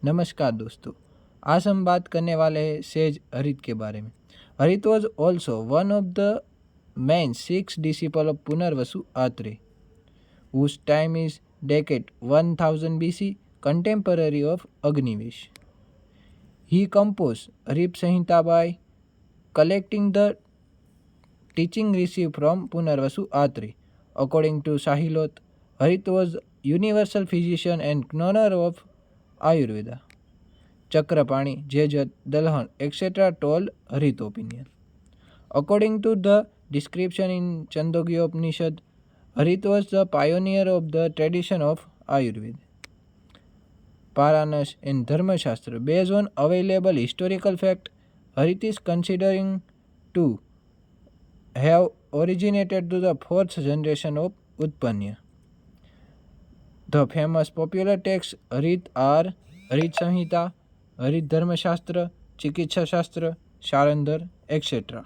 नमस्कार दोस्तों, आज हम बात करने वाले हैं सेज हरित के बारे में। हरित was also one of the main 6 disciples of Punarvasu Atre, whose time is decade 1000 BC, contemporary of Agnivesh. He composed Harip Samhita by collecting the teaching received from Punarvasu Atre. According to Sahilot, Harit was universal physician and knower of Ayurveda. Chakrapani, Jejat, Dalhan, etc. told Harit opinion. According to the description in Chandogya Upanishad, Harit was the pioneer of the tradition of Ayurveda. Paranas in Dharmashastra. Based on available historical fact, Harit is considering to have originated to the 4th generation of Utpanya. The famous popular texts Harit are Harit Samhita, Harit Dharmashastra, Chikitsa Shastra, Sharandhar, etc.